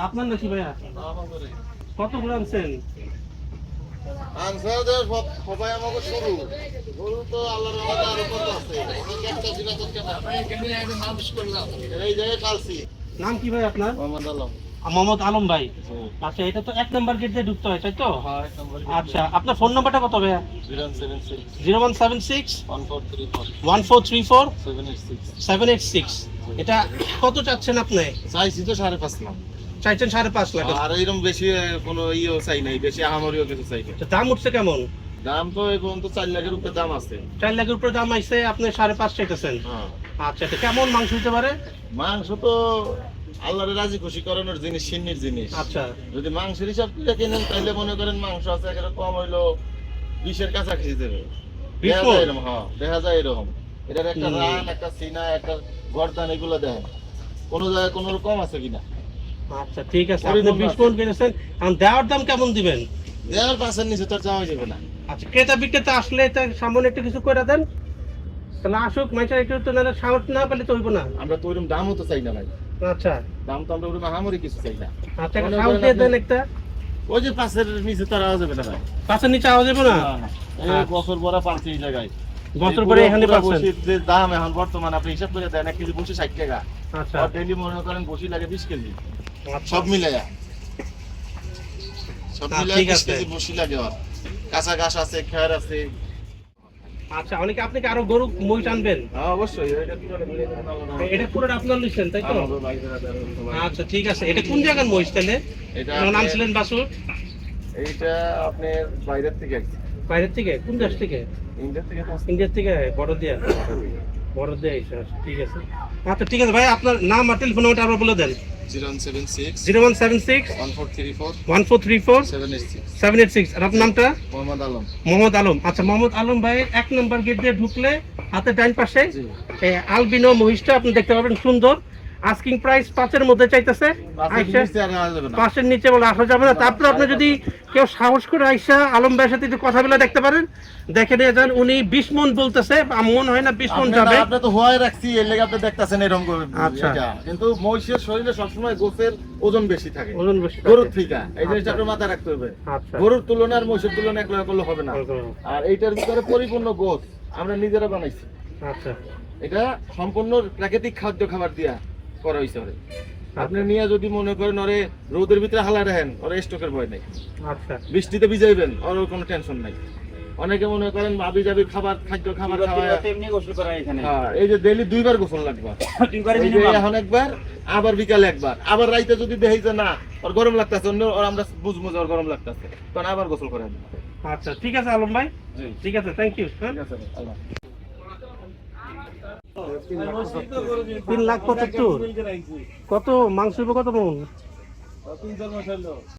আপনার নাকি ভাইয়া? কত করে আনছেন? সবাই আমাকে শুরু গরু তো আল্লাহর রহমতে আরো কত আছে একটা জিনিস এই জায়গায় কালসি। নাম কি ভাই আপনার? মোহাম্মদ আলম। মোহাম্মদ আলম ভাই। আচ্ছা, এটা তো 1 নাম্বার গেট দিয়ে ঢুকতে হয়, তাই তো? আচ্ছা, আপনার ফোন নাম্বারটা কত ভাইয়া? 0176 1434 786। এটা কত চাচ্ছেন আপনি? চাইছি তো 5.5 লাখ। চাইছেন 5.5 লাখ। আর এরকম বেশি কোনো ইও চাই নাই, বেশি আহামরিও কিছু চাই না। দাম উঠছে কেমন? দাম তো এখন তো 4 লাখের উপরে দাম আছে। 4 লাখের উপরে দাম আইছে, আপনি 5.5 চাইতেছেন। হ্যাঁ। আচ্ছা, এটা কেমন মাংস হতে পারে? মাংস তো আল্লাহর রাজি খুশি করানোর জিনিস, সিন্নির জিনিস। আচ্ছা, যদি মাংসের হিসাব করে কিনেন তাহলে মনে করেন মাংস আছে একেবারে কম হইলো 20-এর কাছাকাছি দেবে। 20 দেখা যায় এরকম, হ্যাঁ দেখা যায় এরকম। এটার একটা হুম। রান, একটা সিনা, একটা গর্দান, এগুলো দেখেন কোনো জায়গায় কোনো রকম আছে কিনা। আচ্ছা ঠিক আছে, আপনি 20 মণ কিনেছেন, আর দেওয়ার দাম কেমন দিবেন? দেওয়ার পাশের নিচে তো আর যাওয়া যাবে না। আচ্ছা, ক্রেতা বিক্রেতা আসলে এটা সামনে একটু কিছু করে দেন, তাহলে আসুক মানুষের একটু, তো না সামর্থ্য না পেলে তো হইব না। আমরা তো ওইরকম দামও তো চাই না ভাই, আচ্ছা দাম তো আমরা ওইরকম আহামরি কিছু চাই না। আচ্ছা, মনে সাউন্ড করেন দিয়ে দেন আপনি- একটা। ওই যে পাশের নিচে তো আর আওয়া যাবে না ভাই। পাশের নিচে আওয়াজ যাবে না? এই বছর ভরা পাচ্ছি এই জায়গায়। বছর পরে এখানে পুরা পাচ্ছেন? বসির যে দাম এখন বর্তমান আপনি হিসাব করে দেন, 1 কেজি বসি 60 টাকা। আচ্ছা আর ডেইলি মনে করেন বসি লাগে 20 কেজি। আচ্ছা। সব মিলাইয়া ঠিক 20 আছে। কেজি বসি লাগে। আর কাঁচা ঘাস আছে, খের আছে। আচ্ছা, অনেকে আপনি কি আরো গরু মহিষ আনবেন? হ্যাঁ অবশ্যই, এটা কি করে বলে দেন আলাদা। এটা পুরোটা আপনার নিচ্ছেন, তাই তো? আমাদের ভাইদের আছে সবাই। আচ্ছা ঠিক আছে, এটা কোন জায়গার মহিষ তাহলে? এটা নাম আপনার- ছিলেন বাসুর? এইটা আপনার বাইরের থেকে আসছে। বাইরের থেকে? কোন দেশ থেকে? ইন্ডিয়া থেকে তো আসছে। ইন্ডিয়া থেকে? বড় দিয়া? বড় দিয়া এসে, আচ্ছা, ঠিক আছে। আচ্ছা ঠিক আছে ভাই, আপনার নাম আর টেলিফোন নাম্বারটা আবার বলে দেন। 0176 0176 1434 1434 786। 786। আর আপনার নামটা? মোহাম্মদ আলম। মোহাম্মদ আলম। আচ্ছা, মোহাম্মদ আলম ভাই 1 নাম্বার গেট দিয়ে ঢুকলে হাতে ডাইন পাশে জি। এই আলবিনো মহিষটা আপনি দেখতে পাবেন, সুন্দর। আস্কিং প্রাইস 5 এর মধ্যে চাইতেছে। আইসা নিচে আর আওয়া যাবে না। 5 এর নিচে বলে আসা যাবে না। তারপরে আপনি যদি কেউ সাহস করে আইসা আলম ভাইয়ের সাথে একটু কথা বলে দেখতে পারেন, দেখে নিয়ে যান। উনি 20 মণ বলতেছে, মন হয় না 20 মণ যাবে। আপনি তো হওয়াই রাখছি, এর লেগে আপনি দেখতাছেন এরকম করে। আচ্ছা। এটা কিন্তু মহিষের শরীরে সবসময় গোছের ওজন বেশি থাকে ওজন বেশি থাকে। গরুর থেকে। এই জিনিসটা আচ্ছা। আপনার মাথায় রাখতে হবে। আচ্ছা। গরুর তুলনায় আর মহিষের তুলনায় একলা করলে হবে না। ওজন। আর এইটার ভিতরে পরিপূর্ণ গোছ আমরা নিজেরা বানাইছি। আচ্ছা এটা সম্পূর্ণ প্রাকৃতিক খাদ্য খাবার দিয়া করা হয়েছে। ওরে আপনি নিয়ে যদি মনে করেন ওরে রোদের ভিতরে হালা রাখেন, ওরে স্টকের ভয় নাই। আচ্ছা বৃষ্টিতে ভিজাইবেন, ওর কোনো টেনশন নাই। অনেকে মনে করেন ভাবি যাবি খাবার খাদ্য খাবার খাওয়া। এমনি গোসল করা এখানে হ্যাঁ, এই যে ডেইলি 2 বার গোসল লাগবে। দুইবারে এই যে minimum। এখন একবার, আবার বিকালে একবার, আবার রাইতে যদি দেখি যে না ওর গরম লাগতেছে, অন্য ওর আমরা বুঝবো যে ওর গরম লাগতেছে, তখন আবার গোসল করে দেব। আচ্ছা ঠিক আছে আলম ভাই, জি ঠিক আছে, থ্যাংক ইউ। ঠিক আছে আল্লাহ। 3,75,000 কত মাংস হইব, কত মণ? 3-4 মাস হলো।